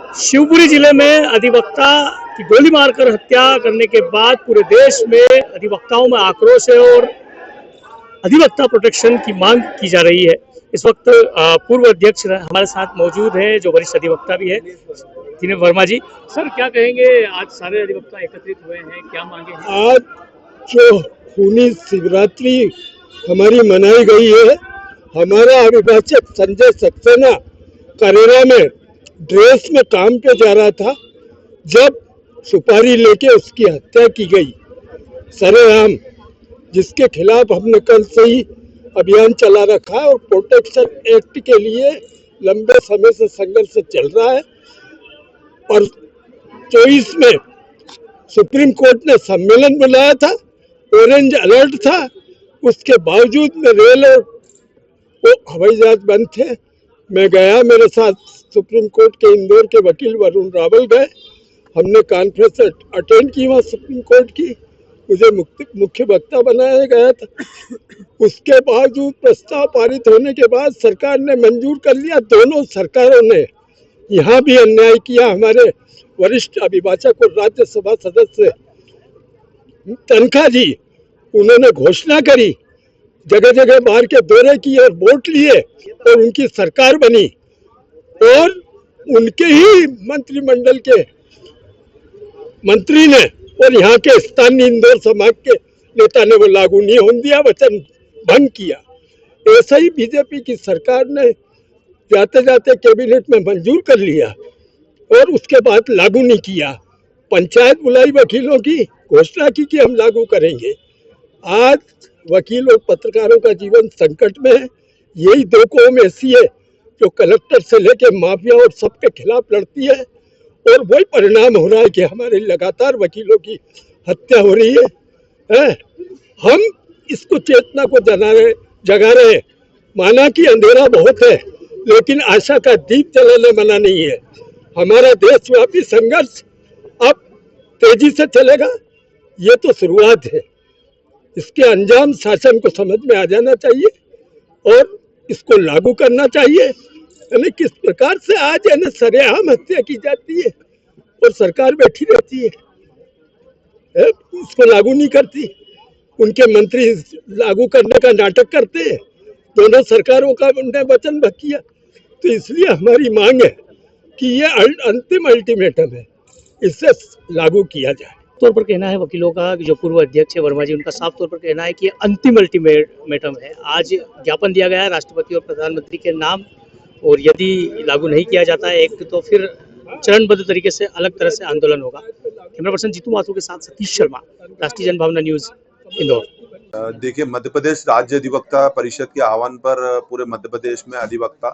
शिवपुरी जिले में अधिवक्ता की गोली मारकर हत्या करने के बाद पूरे देश में अधिवक्ताओं में आक्रोश है और अधिवक्ता प्रोटेक्शन की मांग की जा रही है। इस वक्त पूर्व अध्यक्ष हमारे साथ मौजूद हैं, जो वरिष्ठ अधिवक्ता भी है, दिनेश वर्मा जी। सर, क्या कहेंगे? आज सारे अधिवक्ता एकत्रित हुए हैं, क्या मांगे हैं? आज जो खूनी शिवरात्रि हमारी मनाई गई है, हमारा अभिभाषक संजय सक्सेना करेरा में ड्रेस में काम पे जा रहा था, जब सुपारी लेके उसकी हत्या की गई सरेआम, जिसके खिलाफ हमने कल से ही अभियान चला रखा है और प्रोटेक्शन एक्ट के लिए लंबे समय से संघर्ष चल रहा है। और 24 में सुप्रीम कोर्ट ने सम्मेलन बुलाया था, ऑरेंज अलर्ट था, उसके बावजूद में रेल और वो हवाई जहाज बंद थे। मैं गया, मेरे साथ सुप्रीम कोर्ट के इंदौर के वकील वरुण रावल गए, हमने कॉन्फ्रेंस अटेंड की वहाँ सुप्रीम कोर्ट की, मुझे मुख्य वक्ता बनाया गया था। उसके बावजूद प्रस्ताव पारित होने के बाद सरकार ने मंजूर कर लिया। दोनों सरकारों ने यहाँ भी अन्याय किया। हमारे वरिष्ठ अभिभाषक और राज्यसभा सदस्य तनखा जी, उन्होंने घोषणा करी, जगह जगह बाहर के दौरे किए और वोट लिए और उनकी सरकार बनी, और उनके ही मंत्रिमंडल के मंत्री ने और यहाँ के स्थानीय इंदौर समाज के नेता ने वो लागू नहीं होने दिया, वचन भंग किया। ऐसा ही बीजेपी की सरकार ने जाते जाते कैबिनेट में मंजूर कर लिया और उसके बाद लागू नहीं किया। पंचायत बुलाई वकीलों की, घोषणा की कि हम लागू करेंगे। आज वकील और पत्रकारों का जीवन संकट में है। यही दो कौम ऐसी है जो कलेक्टर से लेकर माफिया और सबके खिलाफ लड़ती है, और वही परिणाम हो रहा है कि हमारे लगातार वकीलों की हत्या हो रही है। हम इसको चेतना को जगा रहे हैं। माना कि अंधेरा बहुत है, लेकिन आशा का दीप जलाना मना नहीं है। हमारा देशव्यापी संघर्ष अब तेजी से चलेगा। ये तो शुरुआत है, इसके अंजाम शासन को समझ में आ जाना चाहिए और इसको लागू करना चाहिए। यानी किस प्रकार से आज यानी सरेआम हत्या की जाती है और सरकार बैठी रहती है, उसको लागू नहीं करती। उनके मंत्री लागू करने का नाटक करते हैं। दोनों सरकारों का उन्होंने वचन भंग किया। तो इसलिए हमारी मांग है कि ये अंतिम अल्टीमेटम है, इससे लागू किया जाए। तौर पर कहना है वकीलों का, जो पूर्व अध्यक्ष है वर्मा जी, उनका साफ तौर पर कहना है कि ये अंतिम अल्टीमेटम है। आज ज्ञापन दिया गया है राष्ट्रपति और प्रधानमंत्री के नाम, और यदि लागू नहीं किया जाता है एक, तो फिर चरणबद्ध तरीके से अलग तरह से आंदोलन होगा। कैमरा पर्सन जीतू माथुर के साथ सतीश शर्मा, राष्ट्रीय जनभावना न्यूज, इंदौर। देखिए, मध्य प्रदेश राज्य अधिवक्ता परिषद के आह्वान पर पूरे मध्य प्रदेश में अधिवक्ता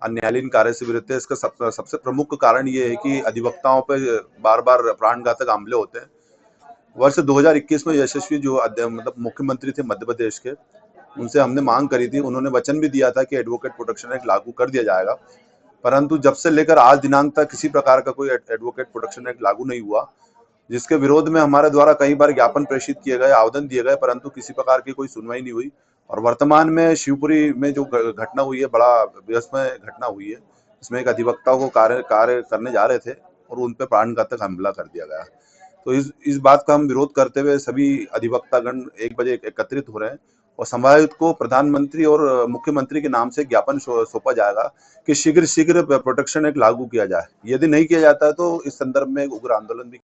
अन्यायहीन कार्य से विरत है। इसका सबसे प्रमुख कारण ये है कि अधिवक्ताओं पर बार बार प्राणघातक हमले होते हैं। वर्ष 2021 में यशस्वी जो मतलब मुख्यमंत्री थे मध्य प्रदेश के, उनसे हमने मांग करी थी, उन्होंने वचन भी दिया था कि एडवोकेट प्रोटेक्शन एक्ट लागू कर दिया जाएगा, परंतु जब से लेकर आज दिनांक तक किसी प्रकार का कोई एडवोकेट प्रोटेक्शन एक्ट लागू नहीं हुआ, जिसके विरोध में हमारे द्वारा कई बार ज्ञापन प्रेषित किए गए, आवेदन दिए गए, परंतु किसी प्रकार की कोई सुनवाई नहीं हुई। और वर्तमान में शिवपुरी में जो घटना हुई है, बड़ा विस्मय घटना हुई है। इसमें एक अधिवक्ता को कार्य करने जा रहे थे और उन पर प्राणघातक हमला कर दिया गया। तो इस बात का हम विरोध करते हुए सभी अधिवक्तागण 1 बजे एकत्रित हो रहे हैं और संभावित को प्रधानमंत्री और मुख्यमंत्री के नाम से ज्ञापन सौंपा जाएगा कि शीघ्र प्रोटेक्शन एक्ट लागू किया जाए। यदि नहीं किया जाता है तो इस संदर्भ में उग्र आंदोलन भी